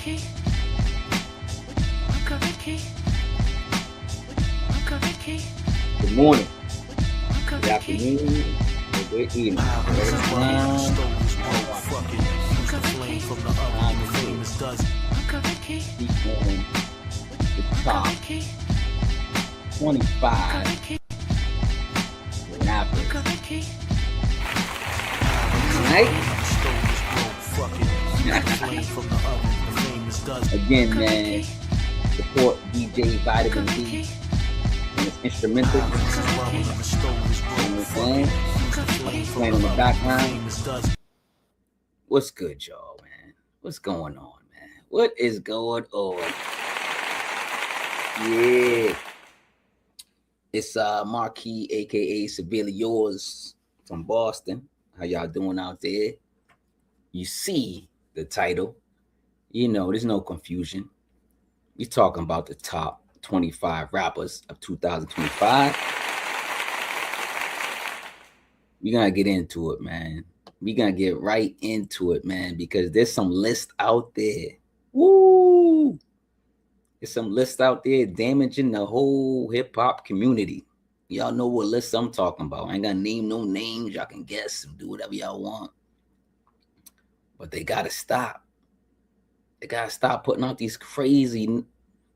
Good morning, good afternoon, or good evening. The top 25 rappers. Again, man, support DJ Vitamin D and it's instrumental. You know what I'm saying? Playing in the background. What's good, y'all, man? What's going on, man? What is going on? Yeah. It's Marquis, aka Cincerely Yours from Boston. How y'all doing out there? You see the title. You know, there's no confusion. We're talking about the top 25 rappers of 2025. We're going to get into it, man. We're going to get right into it, man, because there's some lists out there. Woo! There's some lists out there damaging the whole hip-hop community. Y'all know what lists I'm talking about. I ain't going to name no names. Y'all can guess and do whatever y'all want. But they got to stop. They got to stop putting out these crazy,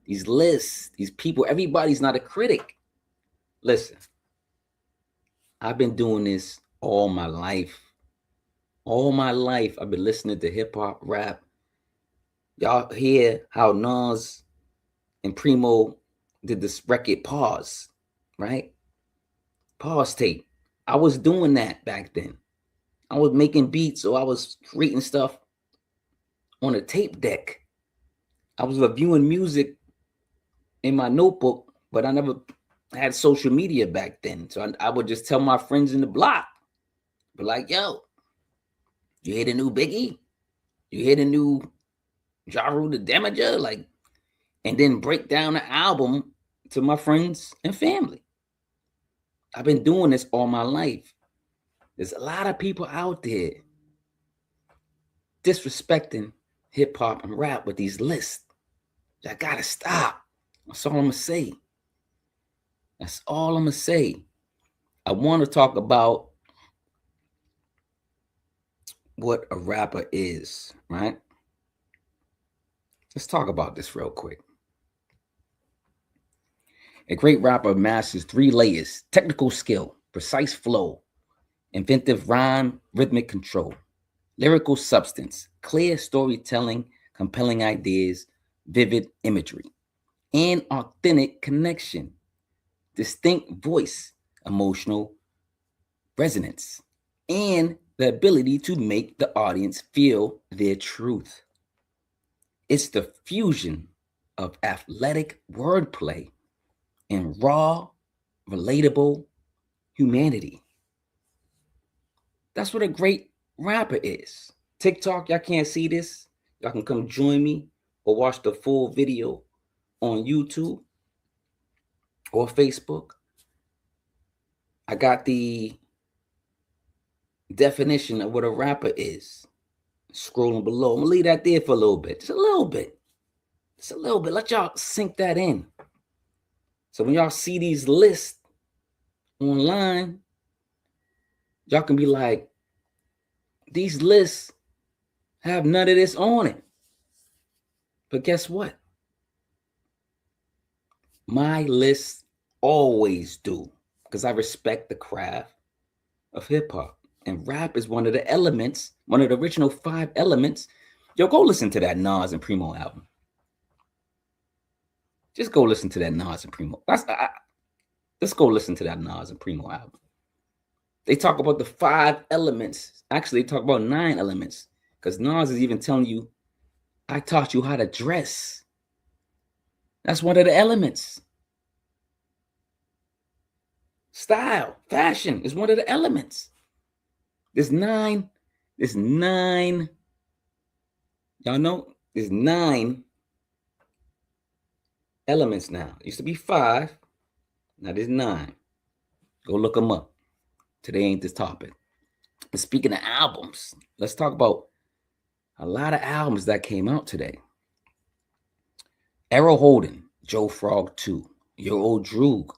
these lists, these people. Everybody's not a critic. Listen, I've been doing this all my life. All my life, I've been listening to hip-hop, rap. Y'all hear how Nas and Primo did this record Pause, right? Pause tape. I was doing that back then. I was making beats, or I was creating stuff on a tape deck. I was reviewing music in my notebook, but I never had social media back then. So I would just tell my friends in the block, but like, yo, you hear the new Biggie? You hear the new Ja Rule the Damager? Like, and then break down the album to my friends and family. I've been doing this all my life. There's a lot of people out there disrespecting hip hop and rap with these lists. I gotta stop. That's all I'm gonna say. That's all I'm gonna say. I want to talk about what a rapper is, right? Let's talk about this real quick. A great rapper masters 3 layers: technical skill, precise flow, inventive rhyme, rhythmic control, lyrical substance, clear storytelling, compelling ideas, vivid imagery, and authentic connection, distinct voice, emotional resonance, and the ability to make the audience feel their truth. It's the fusion of athletic wordplay and raw, relatable humanity. That's what a great rapper is. TikTok, y'all can't see this. Y'all can come join me or watch the full video on YouTube or Facebook. I got the definition of what a rapper is scrolling below. I'm gonna leave that there for a little bit. Just a little bit. Just a little bit. Let y'all sink that in. So when y'all see these lists online, y'all can be like, these lists have none of this on it. But guess what? My lists always do, because I respect the craft of hip hop. And rap is one of the elements, one of the original 5 elements. Yo, go listen to that Nas and Primo album. Just go listen to that Nas and Primo. Let's go listen to that Nas and Primo album. They talk about the 5 elements. Actually, they talk about 9 elements, because Nas is even telling you, I taught you how to dress. That's one of the elements. Style, fashion is one of the elements. There's 9. Y'all know there's 9 elements now. It used to be 5. Now there's 9. Go look them up. Today ain't this topic. But speaking of albums, let's talk about a lot of albums that came out today. Errol Holden, Joe Frog 2, Your Old Droog,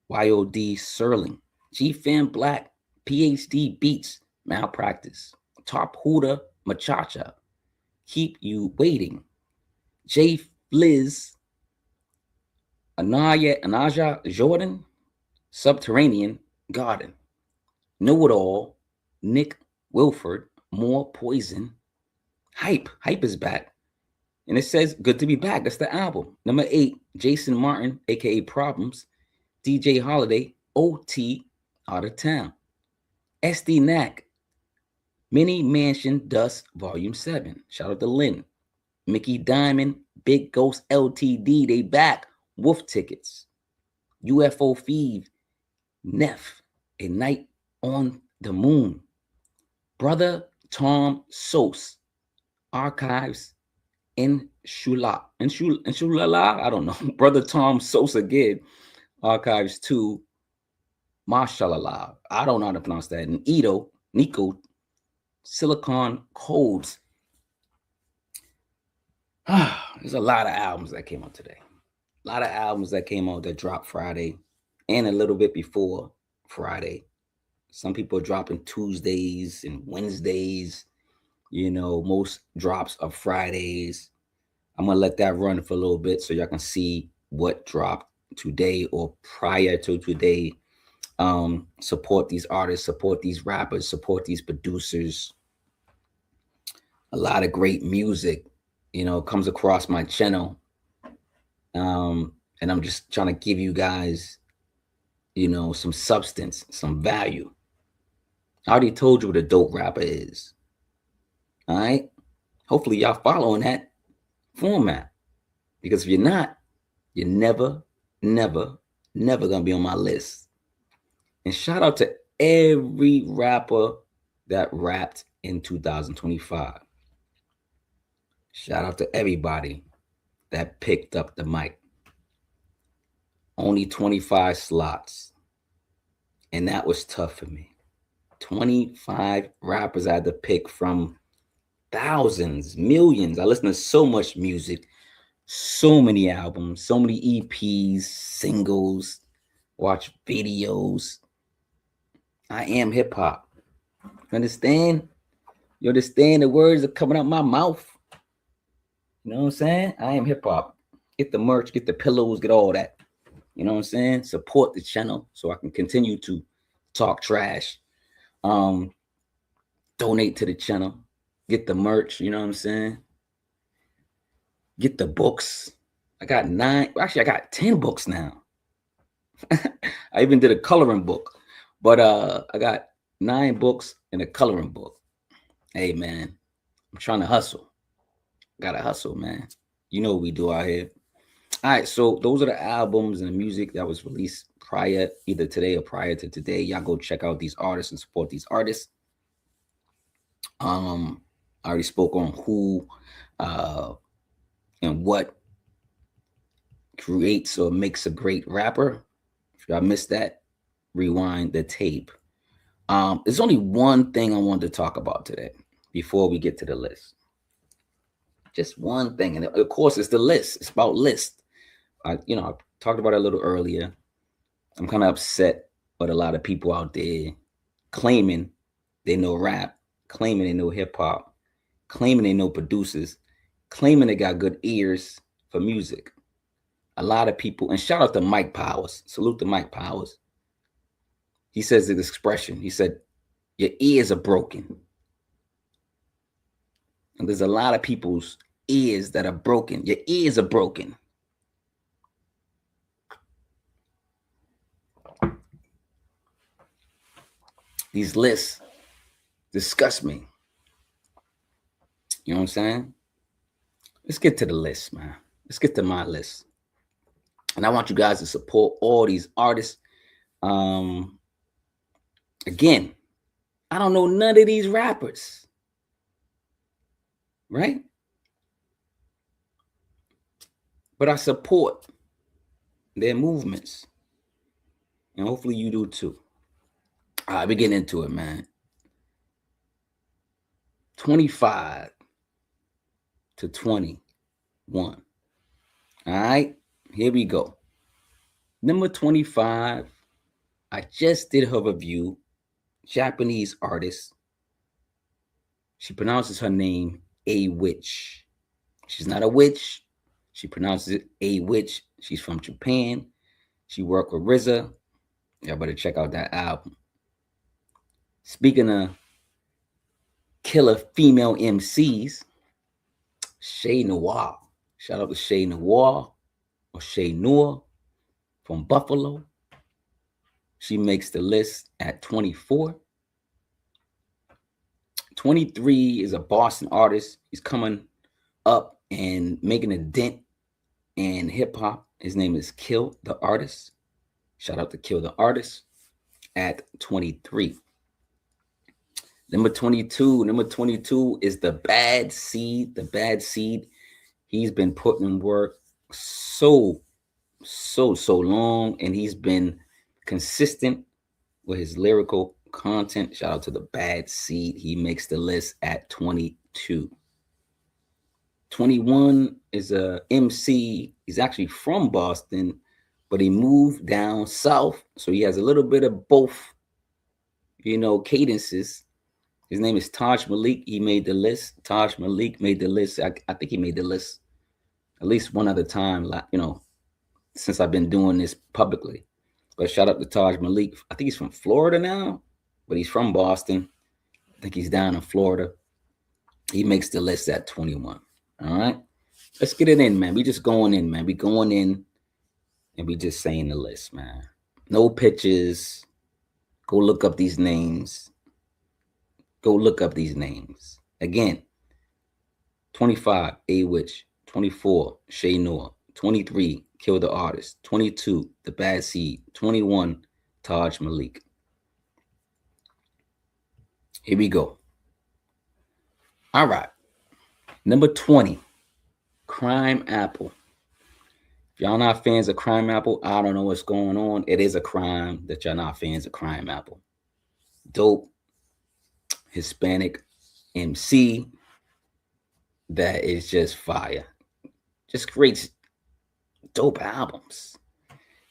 YOD Serling, G Fan Black, PhD Beats, Malpractice, Top Hooter Machacha, Keep You Waiting, J Fliz, Anaja Jordan, Subterranean Garden, Knowitall, Nick Wilford, More Poison, Hype is back. And it says, good to be back. That's the album. Number 8, Jason Martin, aka Problems, DJ Holiday, OT, Out of Town. SD Knack, Mini Mansion Dust, Volume 7. Shout out to Lynn. Mickey Diamond, Big Ghost LTD, they back. Wolf Tickets. UFO Feeve, Neff, A Night on the Moon. Brother Tom Sos, Archives, Shulala, I don't know. Brother Tom Sos again, Archives 2, Mashallah, I don't know how to pronounce that. And Nico, Silicon Codes. There's a lot of albums that came out today. A lot of albums that came out that dropped Friday and a little bit before Friday. Some people are dropping Tuesdays and Wednesdays. You know, most drops are Fridays. I'm going to let that run for a little bit so y'all can see what dropped today or prior to today. Support these artists, support these rappers, support these producers. A lot of great music, you know, comes across my channel. And I'm just trying to give you guys, you know, some substance, some value. I already told you what a dope rapper is. All right. Hopefully y'all following that format, because if you're not, you're never gonna be on my list. And shout out to every rapper that rapped in 2025. Shout out to everybody that picked up the mic. Only 25 slots, and that was tough for me. 25 rappers I had to pick from thousands, millions. I listen to so much music, so many albums, so many EPs, singles, watch videos. I am hip hop. You understand? You understand the words are coming out my mouth? You know what I'm saying? I am hip hop. Get the merch, get the pillows, get all that. You know what I'm saying? Support the channel so I can continue to talk trash. Donate to the channel. Get the merch, you know what I'm saying? Get the books. I got 9, actually I got 10 books now. I even did a coloring book. But I got 9 books and a coloring book. Hey man, I'm trying to hustle. Gotta hustle, man. You know what we do out here. All right, so those are the albums and the music that was released prior, either today or prior to today. Y'all go check out these artists and support these artists. I already spoke on who and what creates or makes a great rapper. If y'all missed that, rewind the tape. There's only one thing I wanted to talk about today before we get to the list. Just one thing, and of course, it's the list. It's about list. I talked about it a little earlier. I'm kind of upset with a lot of people out there claiming they know rap, claiming they know hip hop, claiming they know producers, claiming they got good ears for music. A lot of people, and shout out to Mike Powers. Salute to Mike Powers. He says this expression. He said, your ears are broken. And there's a lot of people's ears that are broken. Your ears are broken. These lists disgust me. You know what I'm saying? Let's get to the list, man. Let's get to my list. And I want you guys to support all these artists. Again, I don't know none of these rappers. Right? But I support their movements. And hopefully you do too. All right, we get into it, man. 25 to 21. All All right, here we go. Number 25. I just did her review. Japanese artist. She pronounces her name Awich. She's not a witch. She pronounces it Awich. She's from Japan. She worked with RZA. Y'all better check out that album. Speaking of killer female MCs, Che Noir. Shout out to Che Noir or Che Noir from Buffalo. She makes the list at 24. 23 is a Boston artist. He's coming up and making a dent in hip hop. His name is Kil The Artist. Shout out to Kil The Artist at 23. Number 22 is the Bad Seed. The Bad Seed. He's been putting in work so long, and he's been consistent with his lyrical content. Shout out to the Bad Seed. He makes the list at 22. 21 is a MC. He's actually from Boston, but he moved down south, so he has a little bit of both, cadences. His name is Tajh Malik. He made the list. Tajh Malik made the list. I think he made the list at least one other time, since I've been doing this publicly. But shout out to Tajh Malik. I think he's from Florida now, but he's from Boston. I think he's down in Florida. He makes the list at 21. All right. Let's get it in, man. We just going in, man. We going in and we just saying the list, man. No pictures. Go look up these names. Again, 25, Awich. 24, Che Noir. 23, Kil The Artist. 22, The Bad Seed. 21, Tajh Malik. Here we go. All right. Number 20, CRIMEAPPLE. If y'all not fans of CRIMEAPPLE, I don't know what's going on. It is a crime that y'all not fans of CRIMEAPPLE. Dope Hispanic MC that is just fire. Just creates dope albums.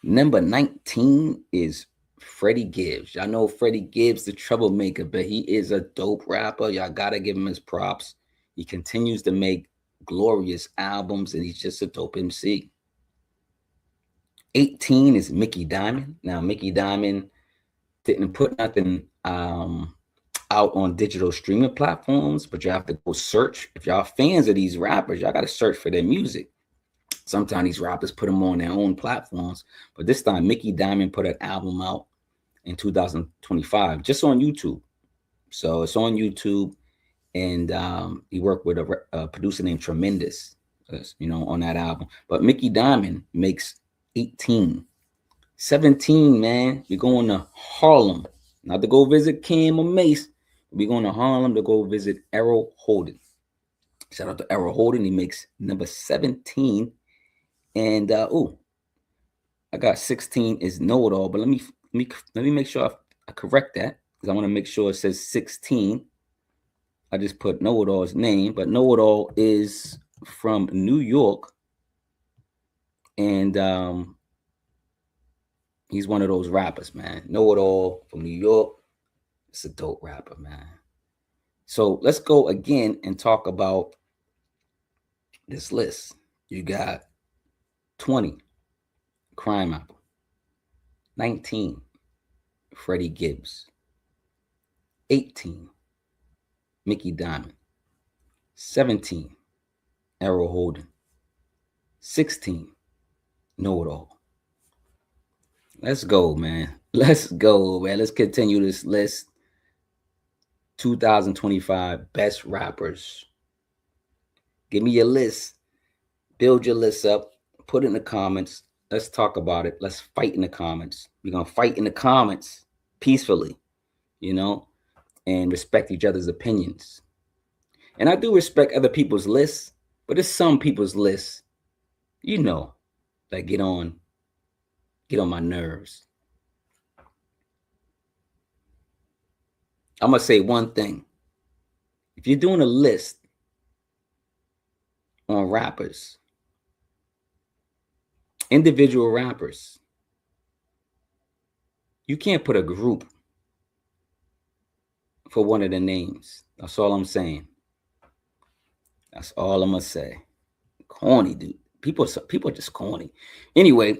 Number 19 is Freddie Gibbs. Y'all know Freddie Gibbs, the troublemaker, but he is a dope rapper. Y'all gotta give him his props. He continues to make glorious albums, and he's just a dope MC. 18 is Mickey Diamond. Now, Mickey Diamond didn't put nothing out on digital streaming platforms, but you have to go search. If y'all fans of these rappers, y'all got to search for their music. Sometimes these rappers put them on their own platforms, but this time Mickey Diamond put an album out in 2025 just on YouTube. So it's on YouTube, and he worked with a producer named Tremendous, on that album. But Mickey Diamond makes 18. 17, man, we're going to Harlem, not to go visit Kim or Mace. We're going to Harlem to go visit Errol Holden. Shout out to Errol Holden. He makes number 17. And I got 16 is Knowitall, but let me make sure I correct that, because I want to make sure it says 16. I just put Knowitall's name, but Knowitall is from New York, and he's one of those rappers, man. Knowitall from New York. It's a dope rapper, man. So let's go again and talk about this list. You got 20, CRIMEAPPLE. 19, Freddie Gibbs. 18, Mickey Diamond. 17, Errol Holden. 16, Knowitall. Let's go, man. Let's continue this list. 2025 best rappers. Give me your list. Build your list up. Put it in the comments. Let's talk about it. Let's fight in the comments. We're going to fight in the comments peacefully, and respect each other's opinions. And I do respect other people's lists, but there's some people's lists, that get on my nerves. I'm going to say one thing. If you're doing a list on rappers, Individual rappers. You can't put a group for one of the names. That's all I'm saying. That's all I'm gonna say. Corny, dude. People are just corny. Anyway,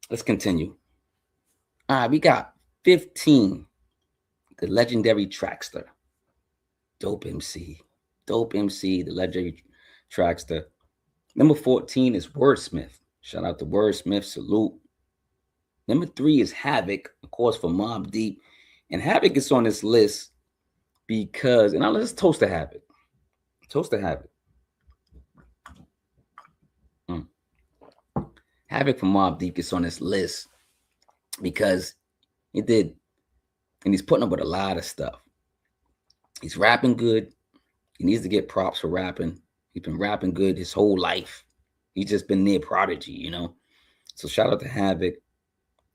let's continue. All right, we got 15. The Legendary Traxster. Dope MC. Dope MC, the Legendary Traxster. Number 14 is Wordsmith. Shout out to Wordsmith. Salute. Number 3 is Havoc, of course, for Mobb Deep. And Havoc is on this list because, and now let's toast to Havoc. Toast to Havoc. Havoc from Mobb Deep gets on this list because he did, and he's putting up with a lot of stuff. He's rapping good. He needs to get props for rapping. He's been rapping good his whole life. He's just been near prodigy, you know. So shout out to Havoc.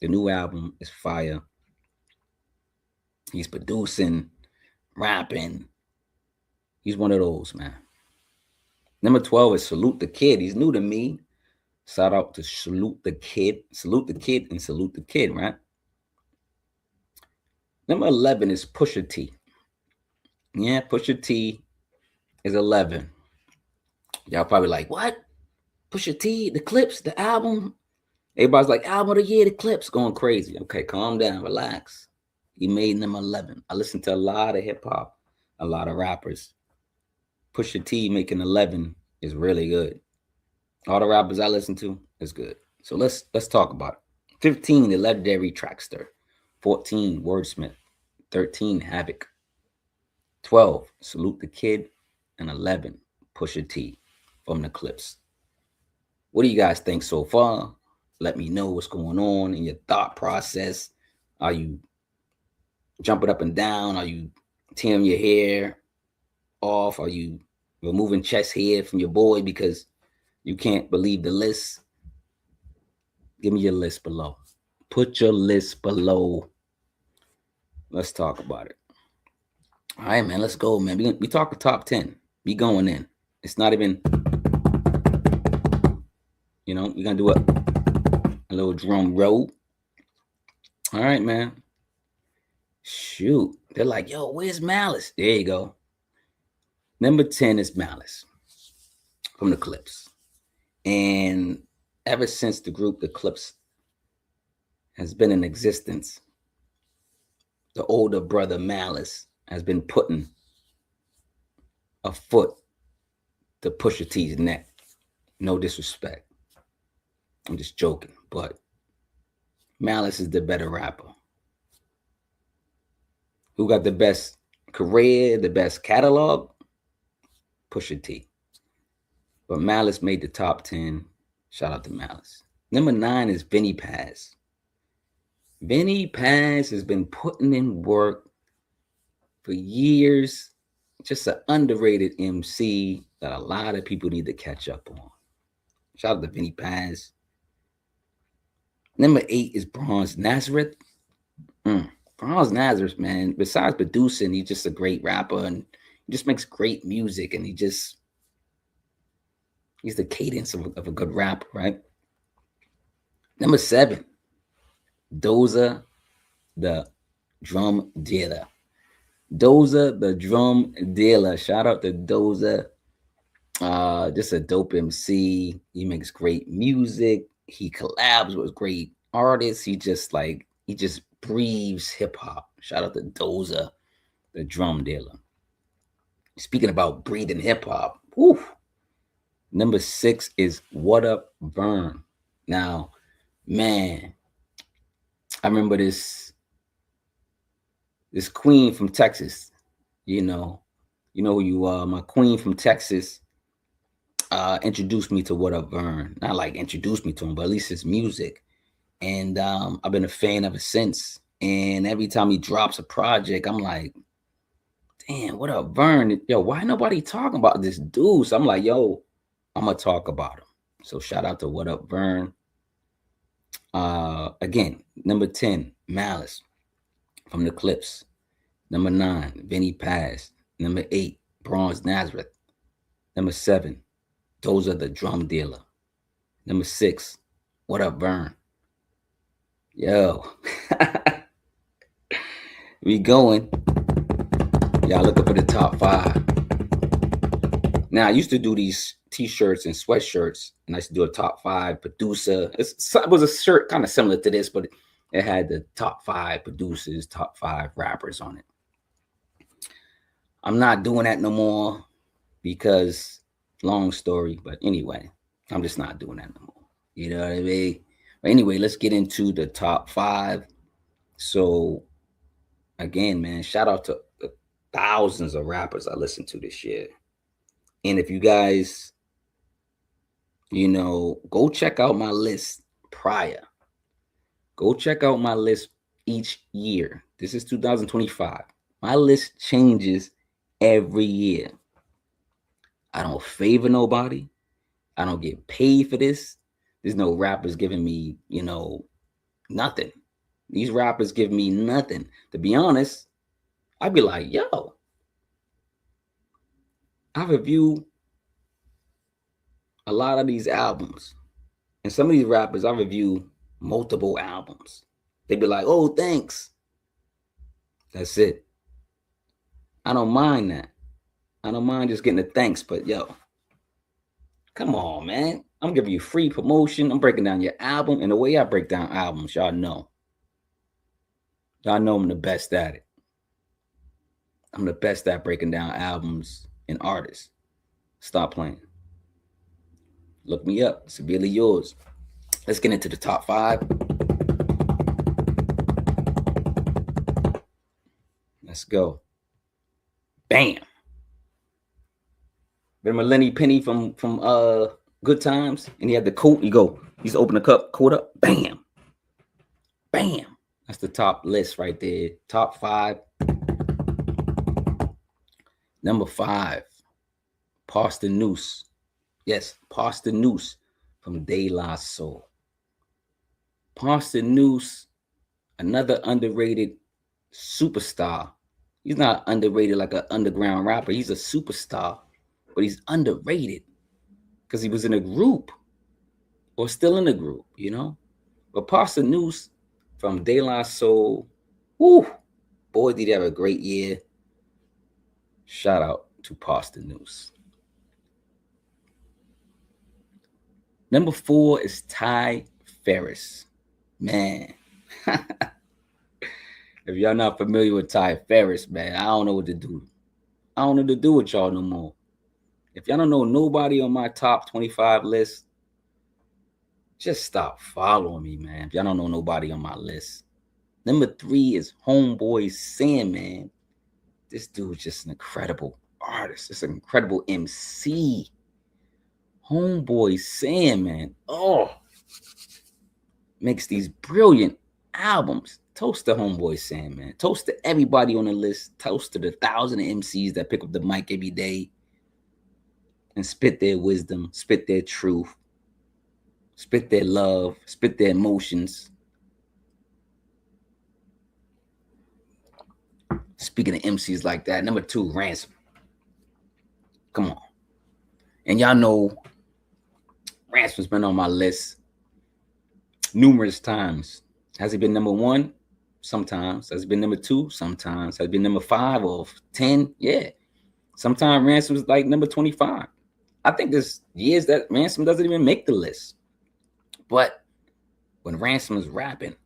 The new album is fire. He's producing, rapping. He's one of those, man. Number 12 is Salute the Kid. He's new to me. Shout out to Salute the Kid. Salute the Kid and Salute the Kid, right? Number 11 is Pusha-T. Yeah, Pusha-T is 11. Y'all probably like, what? Pusha-T, the clips, the album. Everybody's like, album of the year, the clips, going crazy. Okay, calm down, relax. He made number 11. I listen to a lot of hip hop, a lot of rappers. Pusha T making 11 is really good. All the rappers I listen to is good. So let's talk about it. 15, the Legendary Traxster. 14, Wordsmith. 13, Havoc. 12, Salute the Kid. And 11, Pusha T from the clips. What do you guys think so far? Let me know what's going on in your thought process. Are you jumping up and down? Are you tearing your hair off? Are you removing chest hair from your boy because you can't believe the list? Give me your list below. Put your list below. Let's talk about it. All right, man. Let's go, man. We talk the top 10. Be going in. It's not even, you know, we're going to do a little drum roll. All right, man. Shoot. They're like, yo, where's Malice? There you go. Number 10 is Malice from the Clips. And ever since the group, the Clips, has been in existence, the older brother Malice has been putting a foot to Pusha T's neck. No disrespect. I'm just joking, but Malice is the better rapper. Who got the best career, the best catalog? Pusha T. But Malice made the top 10. Shout out to Malice. Number 9 is Vinnie Paz. Vinnie Paz has been putting in work for years. Just an underrated MC that a lot of people need to catch up on. Shout out to Vinnie Paz. Number 8 is Bronze Nazareth. Bronze Nazareth, man, besides producing, he's just a great rapper and he just makes great music, and he's the cadence of a good rapper, right? Number 7, Doza the Drum Dealer. Doza the Drum Dealer. Shout out to Doza. Just a dope MC. He makes great music. He collabs with great artists. He just breathes hip hop. Shout out to Doza the Drum Dealer. Speaking about breathing hip hop, number 6 is What Up Vern. Now, man, I remember this queen from Texas. You know who you are. My queen from Texas introduced me to What Up Vern. Not like introduced me to him, but at least his music. And I've been a fan ever since. And every time he drops a project, I'm like, damn, What Up Vern? Yo, why nobody talking about this dude? So I'm like, yo, I'm going to talk about him. So shout out to What Up Vern. Again, number 10, Malice from the Clips. Number 9, Vinnie Paz. Number 8, Bronze Nazareth. Number 7, Doza the Drum Dealer. Number 6, What up, Vern? Yo. We going. Y'all looking for the top 5. Now, I used to do these t-shirts and sweatshirts, and I used to do a top 5 producer. It was a shirt kind of similar to this, but it had the top 5 producers, top 5 rappers on it. I'm not doing that no more because, long story, but anyway, I'm just not doing that no more. You know what I mean? But anyway, let's get into the top 5. So, again, man, shout out to the thousands of rappers I listened to this year. And if you guys, go check out my list prior. Go check out my list each year. This is 2025. My list changes every year. I don't favor nobody. I don't get paid for this. There's no rappers giving me, nothing. These rappers give me nothing. To be honest, I'd be like, yo, I review a lot of these albums. And some of these rappers, I review multiple albums. They'd be like, oh, thanks. That's it. I don't mind that. I don't mind just getting the thanks, but yo, come on, man. I'm giving you free promotion. I'm breaking down your album. And the way I break down albums, y'all know. Y'all know I'm the best at it. I'm the best at breaking down albums and artists. Stop playing. Look me up. Cincerely Yours. Let's get into the top 5. Let's go. Bam. Remember Lenny Penny from Good Times? And he had the coat. He's open the cup, coat up. Bam. Bam. That's the top list right there. Top 5. Number 5. Pasta Noose. Yes, Pasta Noose from De La Soul. Pasta Noose, another underrated superstar. He's not underrated like an underground rapper. He's a superstar, but he's underrated because he was in a group or still in a group, But Pasta Noose from De La Soul, whoo, boy, did he have a great year. Shout out to Pasta Noose. Number 4 is Ty Ferris. Man. If y'all not familiar with Ty Ferris, man, I don't know what to do. I don't know what to do with y'all no more. If y'all don't know nobody on my top 25 list, just stop following me, man. If y'all don't know nobody on my list. Number 3 is Homeboy Sandman. This dude's just an incredible artist. It's an incredible MC. Homeboy Sandman. Oh, makes these brilliant albums. Toast to Homeboy Sandman. Toast to everybody on the list. Toast to the 1,000 MCs that pick up the mic every day and spit their wisdom, spit their truth, spit their love, spit their emotions. Speaking of MCs like that, number 2, Ransom. Come on. And y'all know Ransom's been on my list numerous times. Has he been number 1? Sometimes. Has he been number 2? Sometimes. Has he been number 5 or 10? Yeah. Sometimes Ransom's like number 25. I think there's years that Ransom doesn't even make the list. But when Ransom is rapping,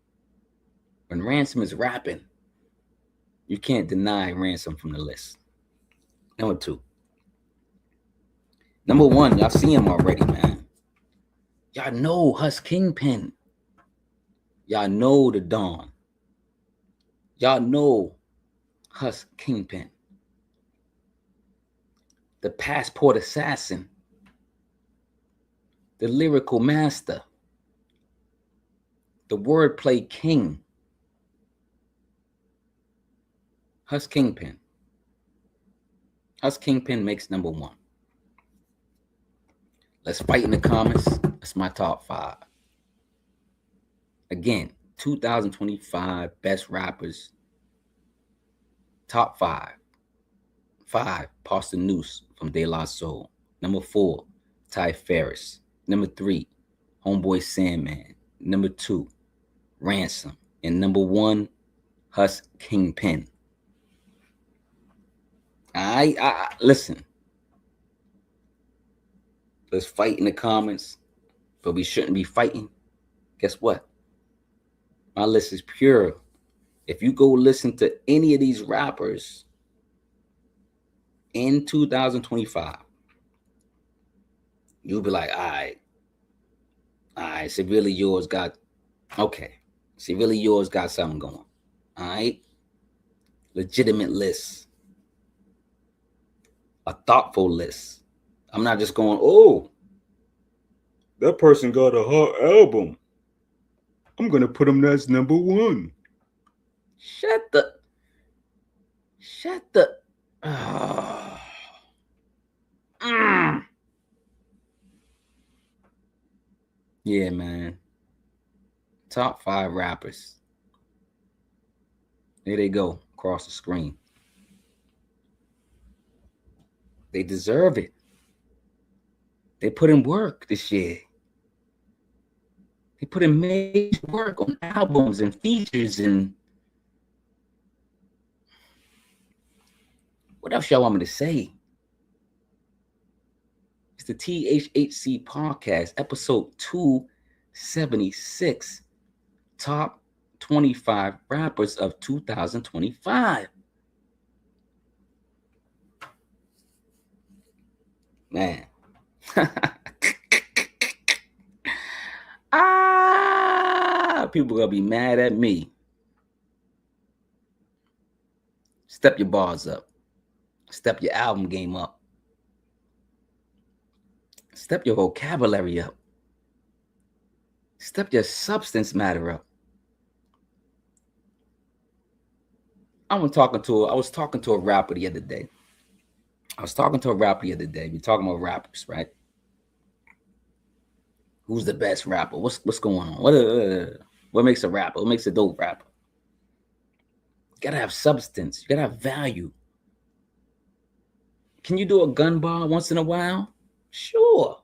you can't deny Ransom from the list. Number 2. Number 1, y'all see him already, man. Y'all know Hus Kingpin. Y'all know the Dawn. Y'all know Hus Kingpin. The Passport Assassin. The Lyrical Master. The Wordplay King. Hus Kingpin. Hus Kingpin makes number 1. Let's fight in the comments. That's my top 5. Again, 2025 best rappers. Top 5. 5, Pasta Noose from De La Soul. Number 4, Ty Ferris. Number 3, Homeboy Sandman. Number 2, Ransom. And number 1, Huss Kingpin. I listen. Let's fight in the comments, but we shouldn't be fighting. Guess what? My list is pure. If you go listen to any of these rappers in 2025, you'll be like, all right, Cincerely Yours got, okay. Cincerely Yours got something going. All right? Legitimate list. A thoughtful list. I'm not just going, oh, that person got a hot album. I'm going to put him as number 1. Shut the. Yeah, man. Top 5 rappers. There they go across the screen. They deserve it. They put in work this year. They put in major work on albums and features and what else y'all want me to say? It's the THHC podcast, episode 276, top 25 rappers of 2025. Man. People gonna be mad at me. Step your bars up. Step your album game up. Step your vocabulary up. Step your substance matter up. I was talking to a rapper the other day. We're talking about rappers, right? Who's the best rapper? What's going on? What makes a rapper? What makes a dope rapper? You gotta have substance. You gotta have value. Can you do a gun bar once in a while? Sure.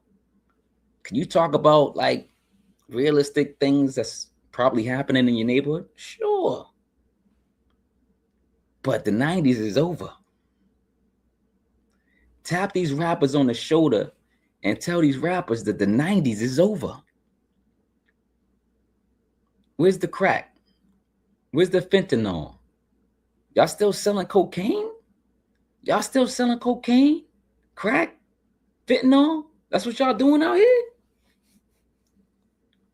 Can you talk about like realistic things that's probably happening in your neighborhood? Sure. But the 90s is over. Tap these rappers on the shoulder and tell these rappers that the 90s is over. Where's the crack? Where's the fentanyl? Y'all still selling cocaine? Y'all still selling cocaine? Crack? Fentanyl? That's what y'all doing out here?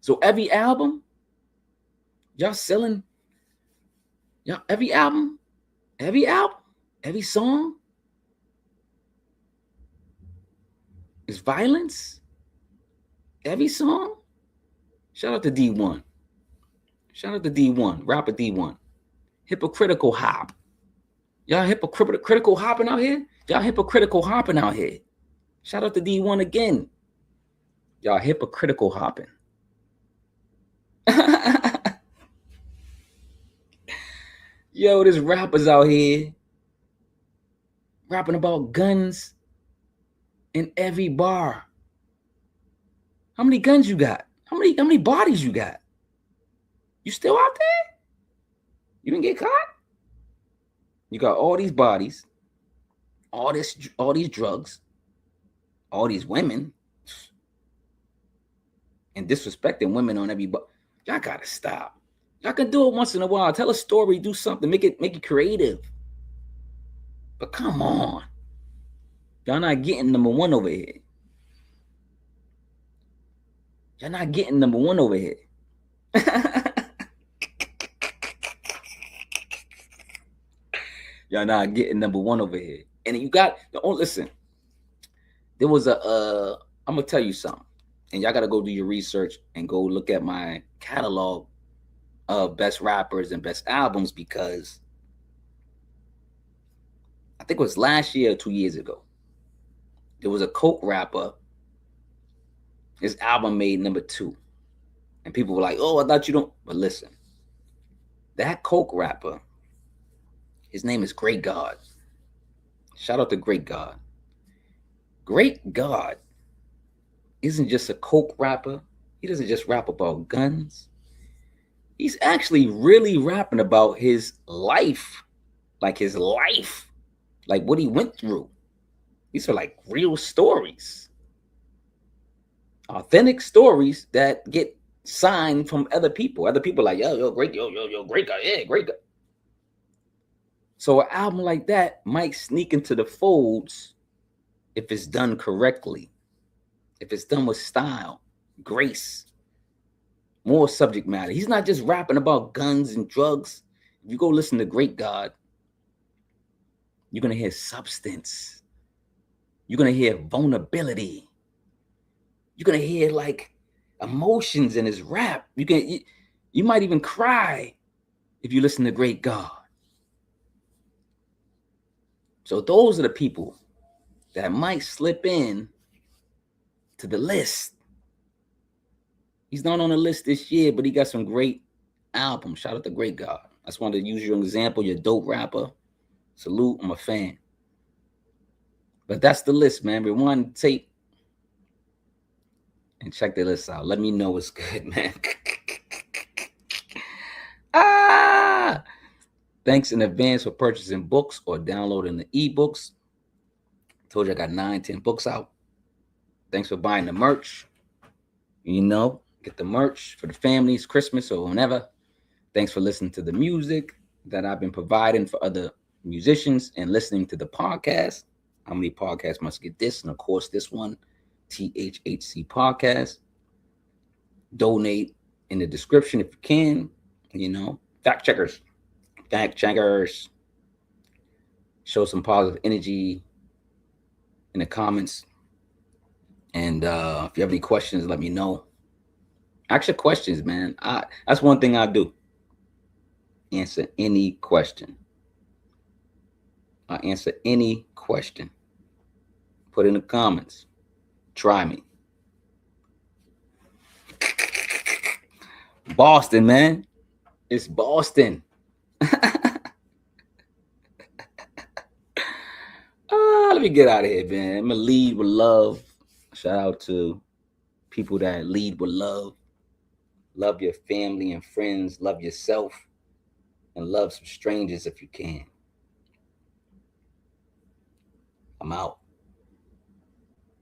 So every album, y'all selling, y'all every album, every song is violence? Every song? Shout out to D1. Shout out to D1, rapper D1. Hypocritical hop. Y'all hypocritical hopping out here? Y'all hypocritical hopping out here. Shout out to D1 again. Y'all hypocritical hopping. Yo, there's rappers out here rapping about guns in every bar. How many guns you got? How many bodies you got? You still out there? You didn't get caught? You got all these bodies, all these drugs, all these women, and disrespecting women on every bar. Y'all gotta stop. Y'all can do it once in a while. Tell a story, do something, make it creative. But come on. Y'all not getting number 1 over here. Y'all not getting number 1 over here. Y'all not getting number 1 over here. And you got, listen, there was I'm going to tell you something. And y'all got to go do your research and go look at my catalog of best rappers and best albums, because I think it was last year or 2 years ago. There was a Coke rapper. His album made number 2. And people were like, oh, I thought you don't. But listen, that Coke rapper, his name is Great God. Shout out to Great God. Great God isn't just a Coke rapper. He doesn't just rap about guns. He's actually really rapping about his life, like his life, like what he went through. These are like real stories, authentic stories that get signed from other people. Other people like, yo, great, yo, great guy, yeah, great guy. So an album like that might sneak into the folds if it's done correctly, if it's done with style, grace, more subject matter. He's not just rapping about guns and drugs. If you go listen to Great God, you're going to hear substance. You're going to hear vulnerability. You're going to hear like emotions in his rap. You might even cry if you listen to Great God. So those are the people that might slip in to the list. He's not on the list this year, but he got some great albums. Shout out to Great God. I just wanted to use your example. You're a dope rapper. Salute. I'm a fan. But that's the list, man. Rewind the tape and check the list out. Let me know it's good, man. Thanks in advance for purchasing books or downloading the ebooks. Told you I got 9-10 books out. Thanks for buying the merch. Get the merch for the families, Christmas or whenever. Thanks for listening to the music that I've been providing for other musicians and listening to the podcast. How many podcasts must get this? And of course, this one, THHC podcast. Donate in the description if you can. Fact checkers. Show some positive energy in the comments. And if you have any questions, let me know. Ask your questions, man. That's one thing I do. Answer any question. I answer any question. Put in the comments. Try me. Boston, man. It's Boston. Let me get out of here, man. I'm going to lead with love. Shout out to people that lead with love. Love your family and friends. Love yourself. And love some strangers if you can. I'm out.